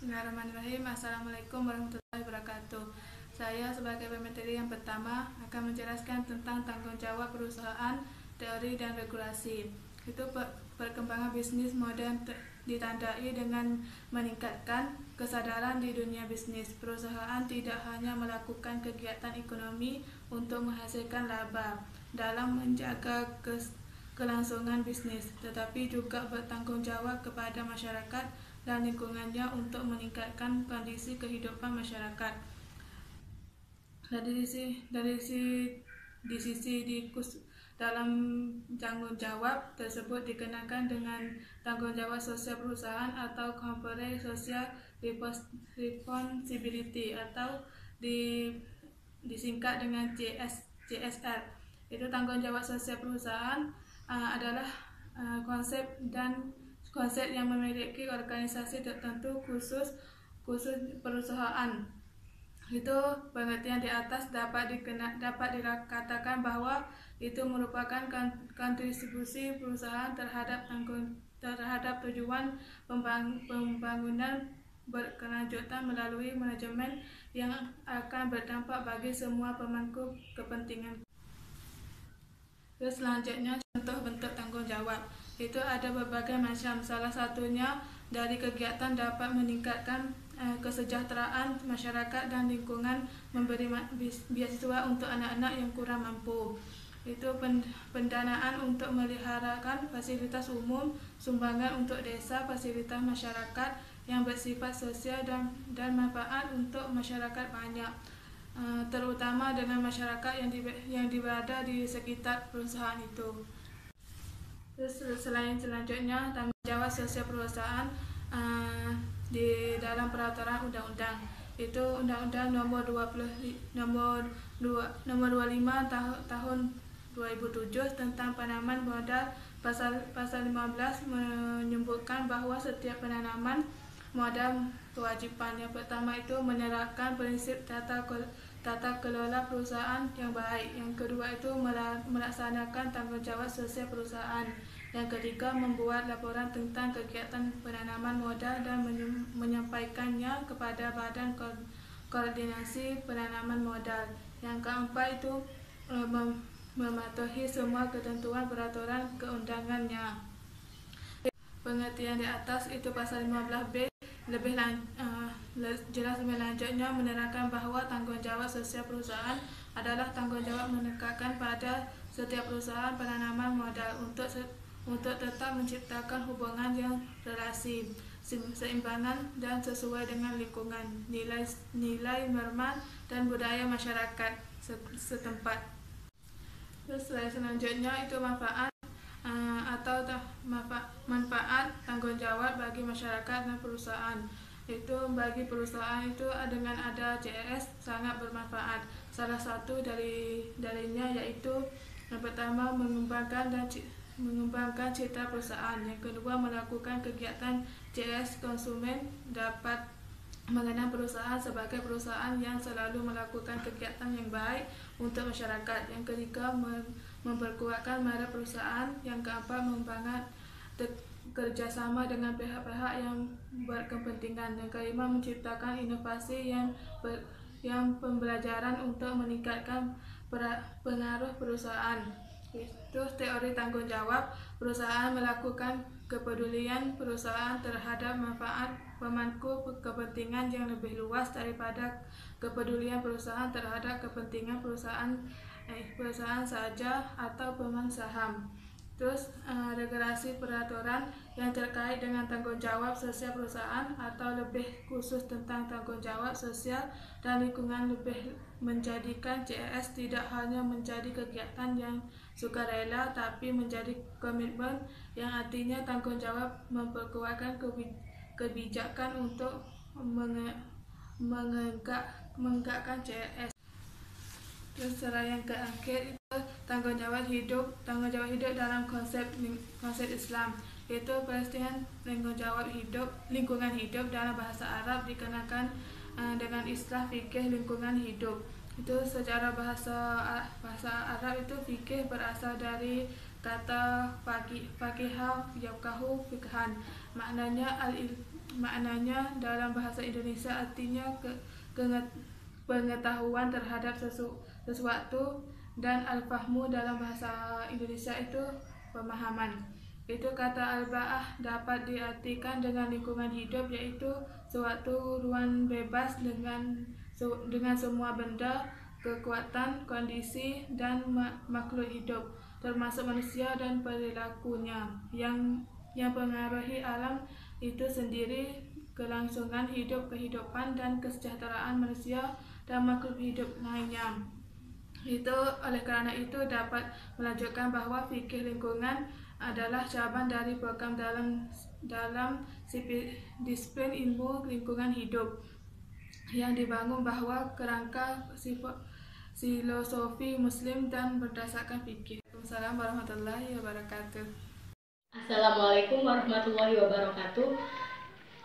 Bismillahirrahmanirrahim. Assalamualaikum warahmatullahi wabarakatuh. Saya sebagai pemateri yang pertama akan menjelaskan tentang tanggung jawab perusahaan, teori dan regulasi. Itu perkembangan bisnis modern ditandai dengan meningkatkan kesadaran di dunia bisnis. Perusahaan tidak hanya melakukan kegiatan ekonomi untuk menghasilkan laba dalam menjaga kelangsungan bisnis, tetapi juga bertanggung jawab kepada masyarakat dan lingkungannya untuk meningkatkan kondisi kehidupan masyarakat. Dalam tanggung jawab tersebut dikenakan dengan tanggung jawab sosial perusahaan atau corporate social responsibility atau disingkat dengan CSR. Itu tanggung jawab sosial perusahaan adalah konsep yang memiliki organisasi tertentu khusus perusahaan. Itu pengertian di atas dapat dikatakan bahwa itu merupakan kontribusi perusahaan terhadap tujuan pembangunan berkelanjutan melalui manajemen yang akan berdampak bagi semua pemangku kepentingan. Terus selanjutnya contoh bentuk tanggung jawab. Itu ada berbagai macam. Salah satunya dari kegiatan dapat meningkatkan kesejahteraan masyarakat dan lingkungan, memberi beasiswa untuk anak-anak yang kurang mampu. Itu pendanaan untuk meliharakan fasilitas umum, sumbangan untuk desa, fasilitas masyarakat yang bersifat sosial dan manfaat untuk masyarakat banyak, terutama dengan masyarakat yang berada di sekitar perusahaan itu. Terus selanjutnya tanggung jawab sosial perusahaan di dalam peraturan undang-undang. Itu Undang-Undang nomor 25 tahun 2007 tentang penanaman modal. Pasal 15 menyebutkan bahwa setiap penanaman modal kewajiban. Yang pertama itu menerapkan prinsip tata kelola perusahaan yang baik. Yang kedua itu melaksanakan tanggung jawab sosial perusahaan. Yang ketiga membuat laporan tentang kegiatan penanaman modal dan menyampaikannya kepada Badan Koordinasi Penanaman Modal. Yang keempat itu mematuhi semua ketentuan peraturan keundangannya. Pengertian di atas itu pasal 15B jelas selanjutnya menerangkan bahwa tanggung jawab sosial perusahaan adalah tanggung jawab menegakkan pada setiap perusahaan penanaman modal untuk tetap menciptakan hubungan yang relasi, seimbangan dan sesuai dengan lingkungan, nilai norma dan budaya masyarakat setempat. Terus selanjutnya itu manfaat tanggung jawab bagi masyarakat dan perusahaan. Itu bagi perusahaan itu dengan ada CSR sangat bermanfaat. Salah satu darinya yaitu yang pertama mengembangkan citra perusahaan. Yang kedua melakukan kegiatan CSR, konsumen dapat mengenal perusahaan sebagai perusahaan yang selalu melakukan kegiatan yang baik untuk masyarakat. Yang ketiga memperkuatkan merek perusahaan. Yang keempat membangun kerjasama dengan pihak-pihak yang berkepentingan. Yang kelima menciptakan inovasi yang pembelajaran untuk meningkatkan pengaruh perusahaan. Itu teori tanggung jawab perusahaan melakukan kepedulian perusahaan terhadap manfaat pemangku kepentingan yang lebih luas daripada kepedulian perusahaan terhadap kepentingan perusahaan saja atau pemegang saham. Terus regulasi peraturan yang terkait dengan tanggung jawab sosial perusahaan atau lebih khusus tentang tanggung jawab sosial dan lingkungan lebih menjadikan CSR tidak hanya menjadi kegiatan yang sukarela tapi menjadi komitmen, yang artinya tanggung jawab memperkuatkan kebijakan untuk menegakkan CSR. Terus yang terakhir itu tanggung jawab hidup dalam konsep Islam, yaitu pelestarian lingkungan hidup dalam bahasa Arab dikenakan dengan istilah fikih lingkungan hidup. Itu secara bahasa Arab itu fikih berasal dari kata fakihah yafqahu fikhan, maknanya maknanya dalam bahasa Indonesia artinya pengetahuan terhadap sesuatu, dan al-fahmu dalam bahasa Indonesia itu pemahaman. Itu kata al-ba'ah dapat diartikan dengan lingkungan hidup, yaitu suatu ruang bebas dengan semua benda, kekuatan, kondisi, dan makhluk hidup, termasuk manusia dan perilakunya, yang mempengaruhi alam itu sendiri, kelangsungan hidup, kehidupan, dan kesejahteraan manusia dan makhluk hidup lainnya. Oleh karena itu dapat melanjutkan bahwa fikih lingkungan adalah cabang dari program dalam disiplin ilmu lingkungan hidup yang dibangun bahwa kerangka filosofi muslim dan berdasarkan fikih. Assalamualaikum warahmatullahi wabarakatuh. Assalamualaikum warahmatullahi wabarakatuh.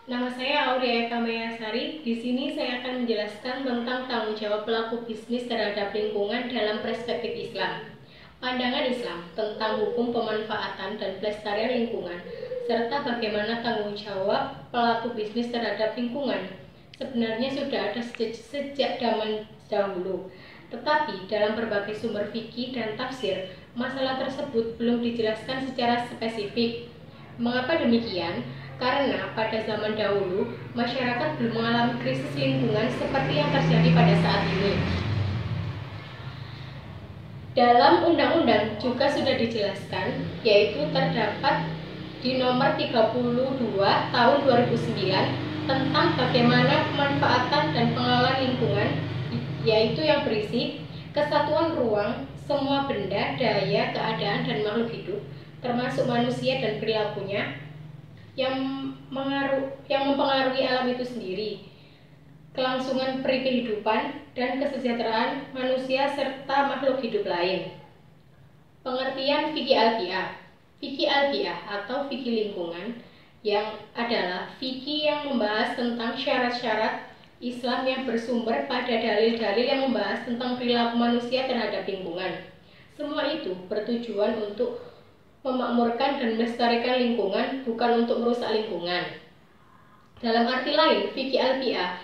Nama saya Aurea Kamayasari. Di sini saya akan menjelaskan tentang tanggung jawab pelaku bisnis terhadap lingkungan dalam perspektif Islam. Pandangan Islam tentang hukum pemanfaatan dan pelestarian lingkungan, serta bagaimana tanggung jawab pelaku bisnis terhadap lingkungan, sebenarnya sudah ada sejak zaman dahulu. Tetapi dalam berbagai sumber fikih dan tafsir, masalah tersebut belum dijelaskan secara spesifik. Mengapa demikian? Karena pada zaman dahulu, masyarakat belum mengalami krisis lingkungan seperti yang terjadi pada saat ini. Dalam undang-undang juga sudah dijelaskan, yaitu terdapat di nomor 32 tahun 2009 tentang bagaimana pemanfaatan dan pengelolaan lingkungan, yaitu yang berisi kesatuan ruang, semua benda, daya, keadaan, dan makhluk hidup, termasuk manusia dan perilakunya, yang mempengaruhi alam itu sendiri, kelangsungan peri kehidupan dan kesejahteraan manusia serta makhluk hidup lain. Pengertian fikih al-biyah. Fikih al-biyah atau fikih lingkungan yang adalah fikih yang membahas tentang syarat-syarat Islam yang bersumber pada dalil-dalil yang membahas tentang perilaku manusia terhadap lingkungan. Semua itu bertujuan untuk memakmurkan dan melestarikan lingkungan, bukan untuk merusak lingkungan. Dalam arti lain, fikih al-biyah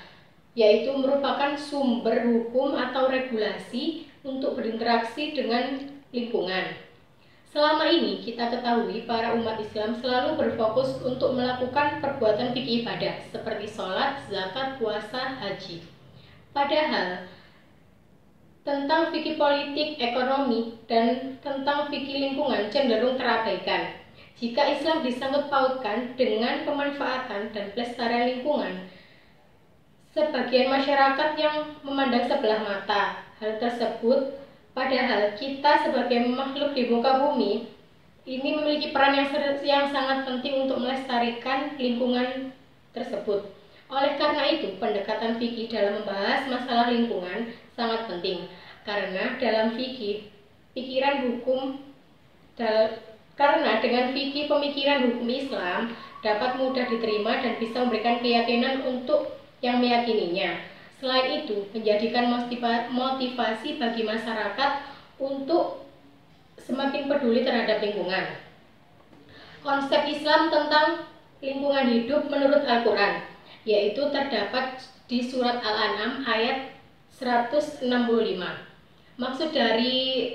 yaitu merupakan sumber hukum atau regulasi untuk berinteraksi dengan lingkungan. Selama ini kita ketahui para umat Islam selalu berfokus untuk melakukan perbuatan fikih ibadah seperti sholat, zakat, puasa, haji. Padahal tentang fikih politik, ekonomi, dan tentang fikih lingkungan cenderung terabaikan. Jika Islam disangkut pautkan dengan pemanfaatan dan pelestarian lingkungan, sebagian masyarakat yang memandang sebelah mata hal tersebut, padahal kita sebagai makhluk di muka bumi ini memiliki peran yang sangat penting untuk melestarikan lingkungan tersebut. Oleh karena itu, pendekatan fikih dalam membahas masalah lingkungan sangat penting, karena dalam fikih karena dengan fikih pemikiran hukum Islam dapat mudah diterima dan bisa memberikan keyakinan untuk yang meyakininya. Selain itu, menjadikan motivasi bagi masyarakat untuk semakin peduli terhadap lingkungan. Konsep Islam tentang lingkungan hidup menurut Al-Quran, yaitu terdapat di surat Al-An'am ayat 165. Maksud dari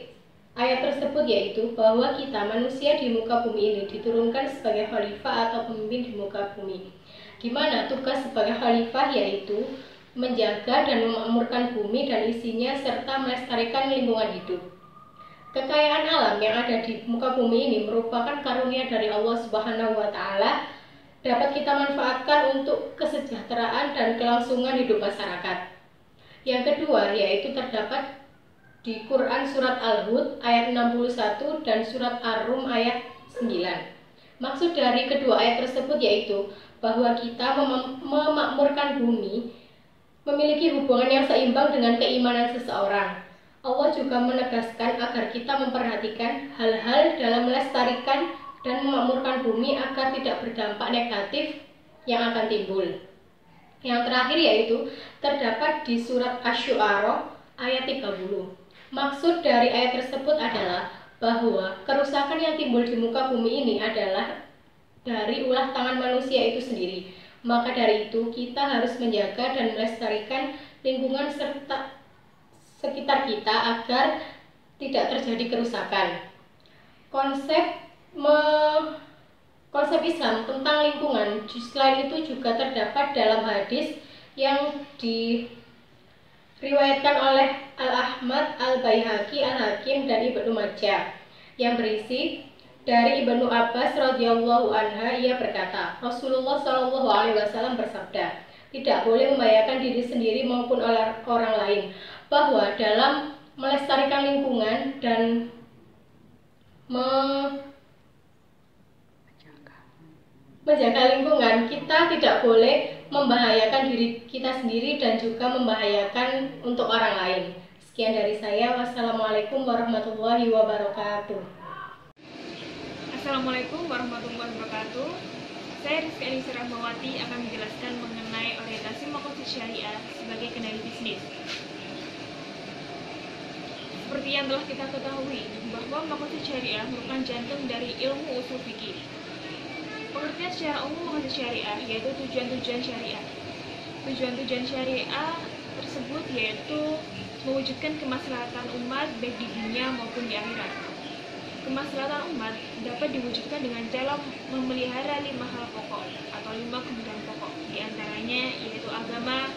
ayat tersebut yaitu bahwa kita manusia di muka bumi ini diturunkan sebagai khalifah atau pemimpin di muka bumi, di mana tugas sebagai khalifah yaitu menjaga dan memakmurkan bumi dan isinya serta melestarikan lingkungan hidup. Kekayaan alam yang ada di muka bumi ini merupakan karunia dari Allah Subhanahu wa Ta'ala, dapat kita manfaatkan untuk kesejahteraan dan kelangsungan hidup masyarakat. Yang kedua yaitu terdapat di Quran surat Al-Hud ayat 61 dan surat Ar-Rum ayat 9. Maksud dari kedua ayat tersebut yaitu bahwa kita memakmurkan bumi memiliki hubungan yang seimbang dengan keimanan seseorang. Allah juga menegaskan agar kita memperhatikan hal-hal dalam melestarikan dan memakmurkan bumi agar tidak berdampak negatif yang akan timbul. Yang terakhir yaitu terdapat di surat Asy-Syu'ara ayat 30. Maksud dari ayat tersebut adalah bahwa kerusakan yang timbul di muka bumi ini adalah dari ulah tangan manusia itu sendiri. Maka dari itu, kita harus menjaga dan melestarikan lingkungan serta sekitar kita agar tidak terjadi kerusakan. Konsep Islam tentang lingkungan selain itu juga terdapat dalam hadis yang diriwayatkan oleh Al-Ahmad, Al-Baihaqi, Al-Hakim, dan Ibnu Majah yang berisi dari Ibnu Abbas radhiyallahu anha. Ia berkata, Rasulullah Shallallahu alaihi wasallam bersabda, tidak boleh membahayakan diri sendiri maupun oleh orang lain, bahwa dalam melestarikan lingkungan dan menjaga lingkungan, kita tidak boleh membahayakan diri kita sendiri dan juga membahayakan untuk orang lain. Sekian dari saya. Wassalamualaikum warahmatullahi wabarakatuh. Assalamualaikum warahmatullahi wabarakatuh. Saya Rizky Elisa Rahmawati akan menjelaskan mengenai orientasi makosid syariah sebagai kendali bisnis. Seperti yang telah kita ketahui, bahwa makosid syariah merupakan jantung dari ilmu usul fikih. Pengertian secara umum makosid syariah yaitu tujuan-tujuan syariah. Tujuan-tujuan syariah tersebut yaitu mewujudkan kemaslahatan umat baik di dunia maupun di akhirat. Kemaslahatan umat dapat diwujudkan dengan cara memelihara 5 hal pokok atau 5 kebutuhan pokok, di antaranya yaitu agama,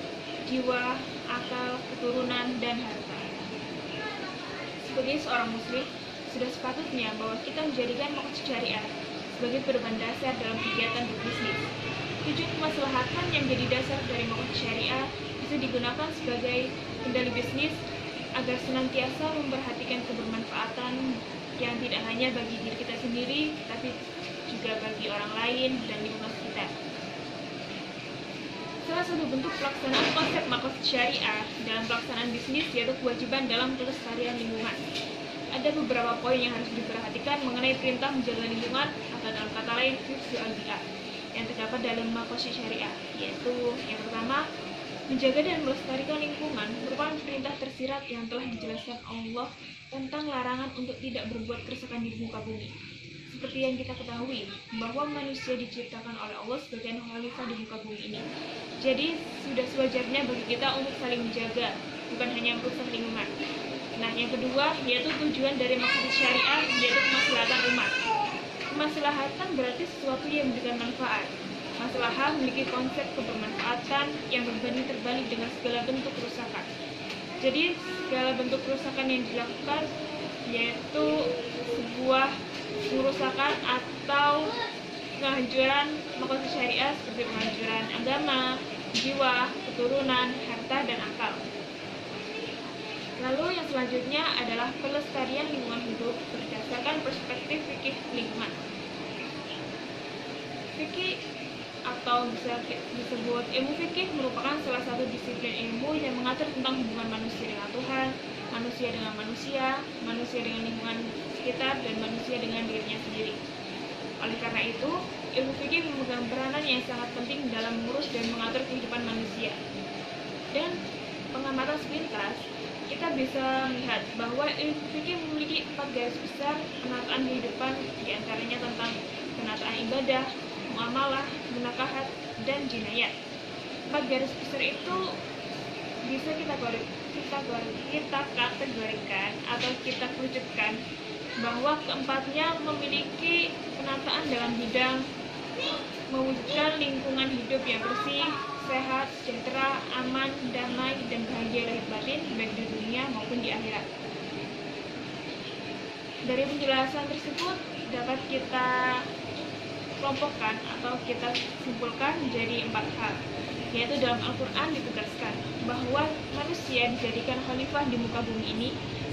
jiwa, akal, keturunan, dan harta. Sebagai seorang muslim, sudah sepatutnya bahwa kita menjadikan makosid syariah sebagai pedoman dasar dalam kegiatan berbisnis. Tujuan kemaslahatan yang menjadi dasar dari makosid syariah bisa digunakan sebagai kendali bisnis agar senantiasa memperhatikan kebermanfaatan yang tidak hanya bagi diri kita sendiri, tapi juga bagi orang lain dan lingkungan sekitar. Salah satu bentuk pelaksanaan konsep makosid syariah dalam pelaksanaan bisnis yaitu kewajiban dalam pelestarian lingkungan. Ada beberapa poin yang harus diperhatikan mengenai perintah menjaga lingkungan atau dalam kata lain hifdzul al-bi'ah yang terdapat dalam makosid syariah, yaitu yang pertama, menjaga dan melestarikan lingkungan merupakan perintah tersirat yang telah dijelaskan Allah tentang larangan untuk tidak berbuat kerusakan di muka bumi. Seperti yang kita ketahui, bahwa manusia diciptakan oleh Allah sebagai khalifah di muka bumi ini. Jadi, sudah sewajarnya bagi kita untuk saling menjaga, bukan hanya merusak lingkungan. Nah, yang kedua, yaitu tujuan dari makosid syariah, yaitu kemaslahatan umat. Kemaslahatan berarti sesuatu yang memberikan manfaat. Maslahah memiliki konsep kebermanfaatan yang berbanding terbalik dengan segala bentuk kerusakan. Jadi, segala bentuk kerusakan yang dilakukan yaitu sebuah kerusakan atau penghancuran makosid syariah seperti penghancuran agama, jiwa, keturunan, harta, dan akal. Lalu yang selanjutnya adalah pelestarian lingkungan hidup berdasarkan perspektif fikih lingkungan. Fikih atau bisa disebut ilmu fikih merupakan salah satu disiplin ilmu yang mengatur tentang hubungan manusia dengan Tuhan, manusia dengan manusia, manusia dengan lingkungan sekitar, dan manusia dengan dirinya sendiri. Oleh karena itu, ilmu fikih memegang peranan yang sangat penting dalam mengurus dan mengatur kehidupan manusia. Dan pengamatan sepintas, kita bisa melihat bahwa ilmu fikih memiliki 4 garis besar penataan kehidupan, diantaranya tentang penataan ibadah, muamalah, munakahat, dan jinayat. 4 garis besar itu bisa kita kategorikan atau kita kerucutkan bahwa keempatnya memiliki penataan dalam bidang mewujudkan lingkungan hidup yang bersih, sehat, sejahtera, aman, damai, dan bahagia lahir batin baik di dunia maupun di akhirat. Dari penjelasan tersebut dapat kita kelompokkan atau kita simpulkan menjadi 4 hal, yaitu dalam Al-Quran ditegaskan bahwa manusia dijadikan khalifah di muka bumi ini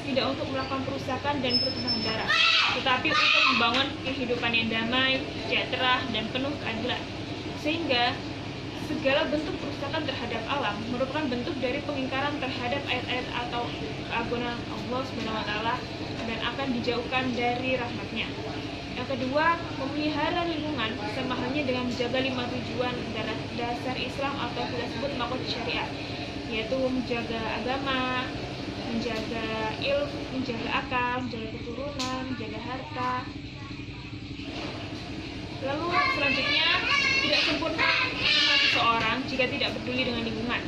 tidak untuk melakukan kerusakan dan pertumpahan darah, tetapi untuk membangun kehidupan yang damai, sejahtera, dan penuh keadilan. Sehingga segala bentuk kerusakan terhadap alam merupakan bentuk dari pengingkaran terhadap ayat-ayat atau keagungan Allah SWT dan akan dijauhkan dari rahmatnya. Yang kedua, memelihara lingkungan sama halnya dengan menjaga 5 tujuan dasar Islam atau kita sebut makosid syariah, yaitu menjaga agama, menjaga ilmu, menjaga akal, menjaga keturunan, menjaga harta. Lalu selanjutnya, tidak sempurna jika tidak peduli dengan lingkungan.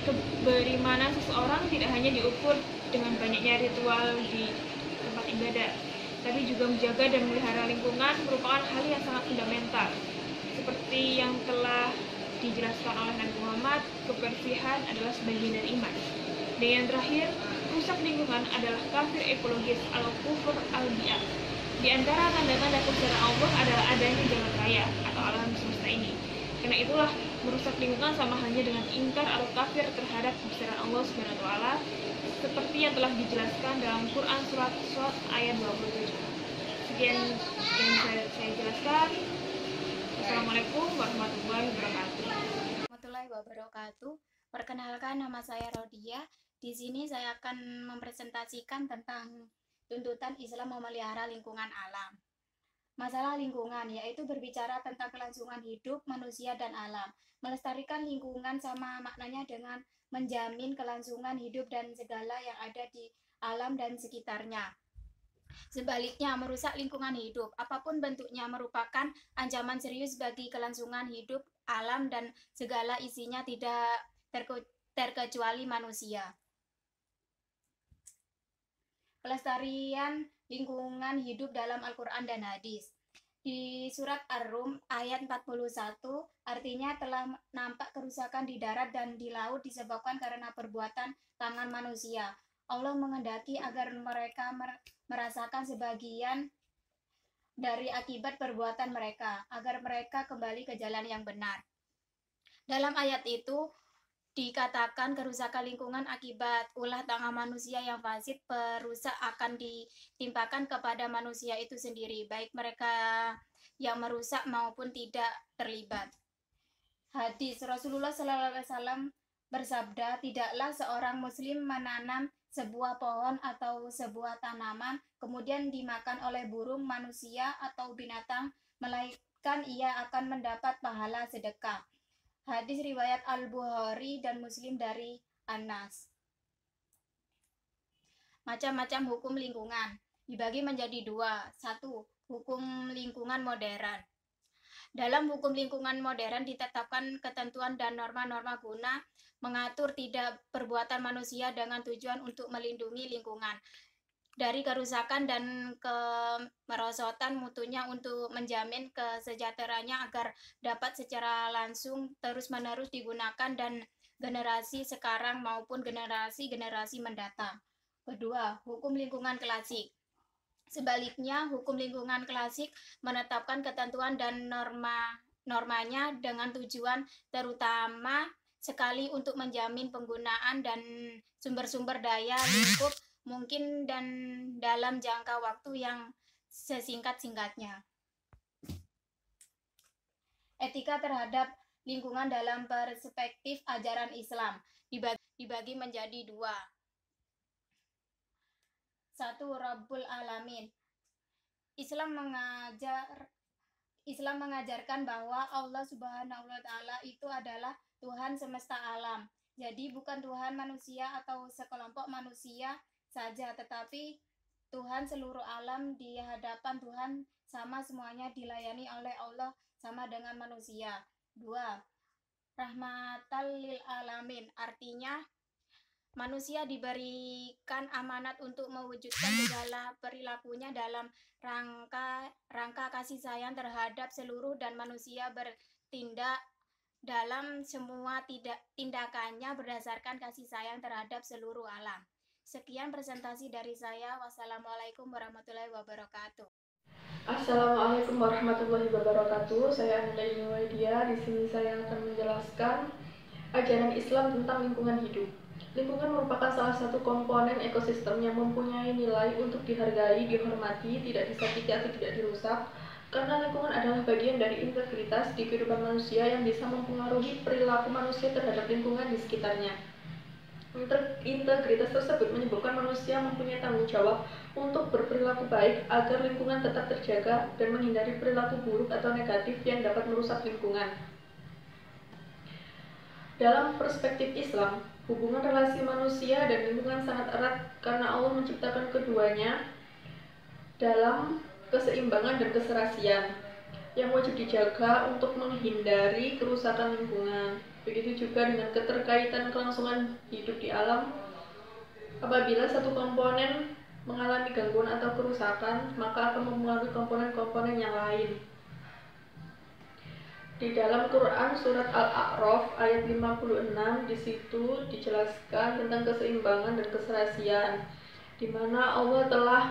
Keberimanan seseorang tidak hanya diukur dengan banyaknya ritual di tempat ibadah, tapi juga menjaga dan memelihara lingkungan merupakan hal yang sangat fundamental. Seperti yang telah dijelaskan oleh Nabi Muhammad, kebersihan adalah sebagian dari iman. Dan yang terakhir, rusak lingkungan adalah kafir ekologis atau kufur al-bi'ah. Di antara tanda-tanda kebesaran Allah adalah adanya jalan raya atau alam semesta ini. Karena itulah, merusak lingkungan sama halnya dengan ingkar atau kafir terhadap kebesaran Allah Subhanahu wa taala, seperti yang telah dijelaskan dalam Quran surat Shad ayat 27. Sekian yang saya jelaskan. Assalamualaikum warahmatullahi wabarakatuh. Warahmatullahi wabarakatuh. Perkenalkan, nama saya Rodia. Di sini saya akan mempresentasikan tentang tuntutan Islam memelihara lingkungan alam. Masalah lingkungan yaitu berbicara tentang kelangsungan hidup manusia dan alam. Melestarikan lingkungan sama maknanya dengan menjamin kelangsungan hidup dan segala yang ada di alam dan sekitarnya. Sebaliknya, merusak lingkungan hidup, apapun bentuknya, merupakan ancaman serius bagi kelangsungan hidup alam dan segala isinya, tidak terkecuali manusia. Pelestarian lingkungan hidup dalam Al-Quran dan Hadis. Di surat Ar-Rum ayat 41, artinya telah nampak kerusakan di darat dan di laut disebabkan karena perbuatan tangan manusia. Allah menghendaki agar mereka merasakan sebagian dari akibat perbuatan mereka, agar mereka kembali ke jalan yang benar. Dalam ayat itu dikatakan kerusakan lingkungan akibat ulah tangan manusia yang fasid, perusak akan ditimpakan kepada manusia itu sendiri, baik mereka yang merusak maupun tidak terlibat. Hadis Rasulullah SAW bersabda, tidaklah seorang muslim menanam sebuah pohon atau sebuah tanaman, kemudian dimakan oleh burung, manusia, atau binatang, melainkan ia akan mendapat pahala sedekah. Hadis riwayat Al-Bukhari dan Muslim dari Anas. Macam-macam hukum lingkungan dibagi menjadi dua. 1. Hukum lingkungan modern. Dalam hukum lingkungan modern ditetapkan ketentuan dan norma-norma guna mengatur tidak perbuatan manusia dengan tujuan untuk melindungi lingkungan dari kerusakan dan kemerosotan mutunya, untuk menjamin kesejahteraannya agar dapat secara langsung terus-menerus digunakan dan generasi sekarang maupun generasi-generasi mendatang. Kedua, hukum lingkungan klasik. Sebaliknya, hukum lingkungan klasik menetapkan ketentuan dan normanya dengan tujuan terutama sekali untuk menjamin penggunaan dan sumber-sumber daya lingkup mungkin dan dalam jangka waktu yang sesingkat-singkatnya. Etika terhadap lingkungan dalam perspektif ajaran Islam dibagi menjadi dua. 1. Rabbul Alamin. Islam mengajarkan bahwa Allah Subhanahu wa taala itu adalah Tuhan semesta alam. Jadi bukan Tuhan manusia atau sekelompok manusia saja, tetapi Tuhan seluruh alam. Di hadapan Tuhan sama semuanya, dilayani oleh Allah sama dengan manusia. 2. Rahmatal lil alamin, artinya manusia diberikan amanat untuk mewujudkan segala perilakunya dalam rangka kasih sayang terhadap seluruh, dan manusia bertindak dalam semua tindakannya berdasarkan kasih sayang terhadap seluruh alam. Sekian presentasi dari saya. Wassalamualaikum warahmatullahi wabarakatuh. Assalamualaikum warahmatullahi wabarakatuh. Saya Anila Nuwaidia. Di sini saya akan menjelaskan ajaran Islam tentang lingkungan hidup. Lingkungan merupakan salah satu komponen ekosistem yang mempunyai nilai untuk dihargai, dihormati, tidak disakiti atau tidak dirusak, karena lingkungan adalah bagian dari integritas di kehidupan manusia yang bisa mempengaruhi perilaku manusia terhadap lingkungan di sekitarnya. Integritas tersebut menyebabkan manusia mempunyai tanggung jawab untuk berperilaku baik agar lingkungan tetap terjaga dan menghindari perilaku buruk atau negatif yang dapat merusak lingkungan. Dalam perspektif Islam, hubungan relasi manusia dan lingkungan sangat erat karena Allah menciptakan keduanya dalam keseimbangan dan keserasian. yang wajib dijaga untuk menghindari kerusakan lingkungan. Begitu juga dengan keterkaitan kelangsungan hidup di alam. Apabila satu komponen mengalami gangguan atau kerusakan, maka akan mempengaruhi komponen-komponen yang lain. Di dalam Quran surat Al-A'raf ayat 56, di situ dijelaskan tentang keseimbangan dan keserasian, di mana Allah telah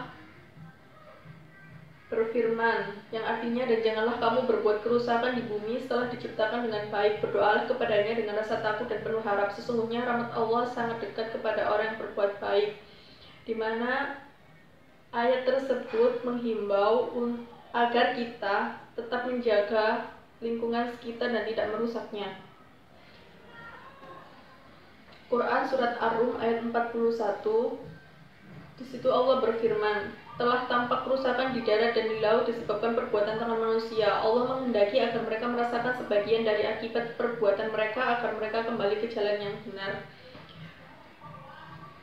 berfirman, yang artinya, dan janganlah kamu berbuat kerusakan di bumi setelah diciptakan dengan baik, berdoalah kepadanya dengan rasa takut dan penuh harap, sesungguhnya rahmat Allah sangat dekat kepada orang yang berbuat baik. Di mana ayat tersebut menghimbau agar kita tetap menjaga lingkungan sekitar dan tidak merusaknya. Quran surat Ar-Rum ayat 41, di situ Allah berfirman, telah tampak kerusakan di darat dan di laut disebabkan perbuatan tangan manusia. Allah menghendaki agar mereka merasakan sebagian dari akibat perbuatan mereka, agar mereka kembali ke jalan yang benar.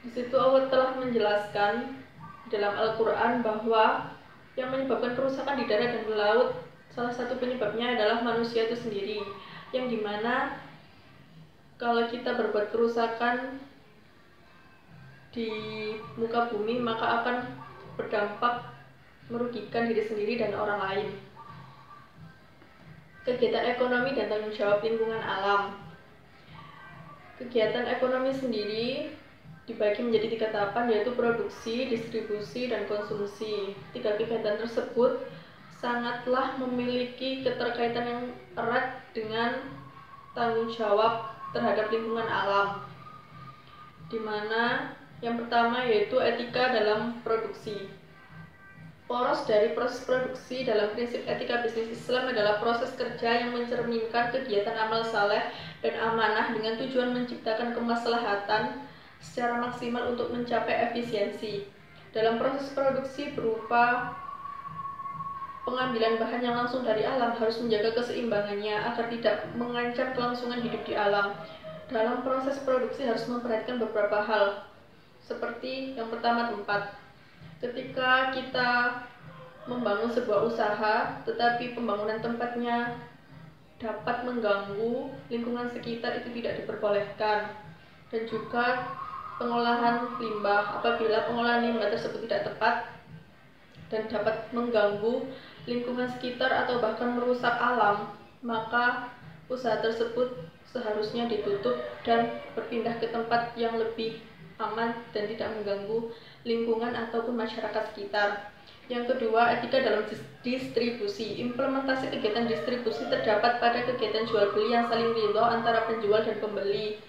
Di situ Allah telah menjelaskan dalam Al-Quran bahwa yang menyebabkan kerusakan di darat dan di laut, salah satu penyebabnya adalah manusia itu sendiri, yang dimana kalau kita berbuat kerusakan di muka bumi, maka akan berdampak merugikan diri sendiri dan orang lain. Kegiatan ekonomi dan tanggung jawab lingkungan alam. Kegiatan ekonomi sendiri dibagi menjadi 3 tahapan, yaitu produksi, distribusi, dan konsumsi. 3 kegiatan tersebut sangatlah memiliki keterkaitan yang erat dengan tanggung jawab terhadap lingkungan alam, di mana yang pertama yaitu etika dalam produksi. Poros dari proses produksi dalam prinsip etika bisnis Islam adalah proses kerja yang mencerminkan kegiatan amal saleh dan amanah dengan tujuan menciptakan kemaslahatan secara maksimal untuk mencapai efisiensi. Dalam proses produksi berupa pengambilan bahan yang langsung dari alam harus menjaga keseimbangannya agar tidak mengancam kelangsungan hidup di alam. Dalam proses produksi harus memperhatikan beberapa hal, seperti yang pertama tempat. Ketika kita membangun sebuah usaha, tetapi pembangunan tempatnya dapat mengganggu lingkungan sekitar, itu tidak diperbolehkan. Dan juga pengolahan limbah, apabila pengolahan limbah tersebut tidak tepat dan dapat mengganggu lingkungan sekitar atau bahkan merusak alam, maka usaha tersebut seharusnya ditutup dan berpindah ke tempat yang lebih aman dan tidak mengganggu lingkungan ataupun masyarakat sekitar. Yang kedua, etika dalam distribusi. Implementasi kegiatan distribusi terdapat pada kegiatan jual beli yang saling ridho antara penjual dan pembeli,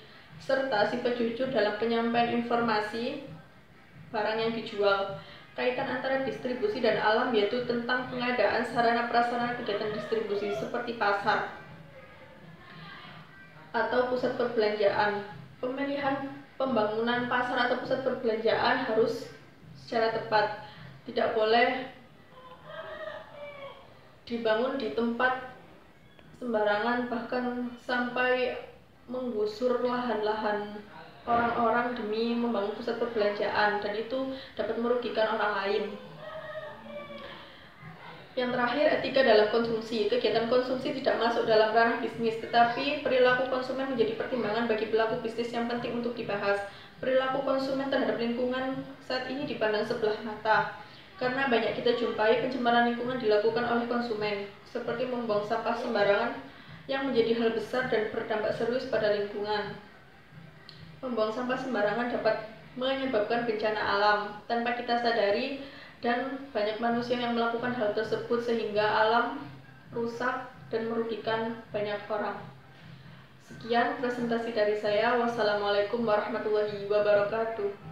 serta sifat jujur dalam penyampaian informasi barang yang dijual. Kaitan antara distribusi dan alam yaitu tentang pengadaan sarana prasarana kegiatan distribusi seperti pasar atau pusat perbelanjaan. Pemilihan pembangunan pasar atau pusat perbelanjaan harus secara tepat, tidak boleh dibangun di tempat sembarangan, bahkan sampai menggusur lahan-lahan orang-orang demi membangun pusat perbelanjaan, dan itu dapat merugikan orang lain. Yang terakhir, etika dalam konsumsi. Kegiatan konsumsi tidak masuk dalam ranah bisnis, tetapi perilaku konsumen menjadi pertimbangan bagi pelaku bisnis yang penting untuk dibahas. Perilaku konsumen terhadap lingkungan saat ini dipandang sebelah mata, karena banyak kita jumpai pencemaran lingkungan dilakukan oleh konsumen, seperti membuang sampah sembarangan yang menjadi hal besar dan berdampak serius pada lingkungan. Membuang sampah sembarangan dapat menyebabkan bencana alam tanpa kita sadari, dan banyak manusia yang melakukan hal tersebut sehingga alam rusak dan merugikan banyak orang. Sekian presentasi dari saya. Wassalamualaikum warahmatullahi wabarakatuh.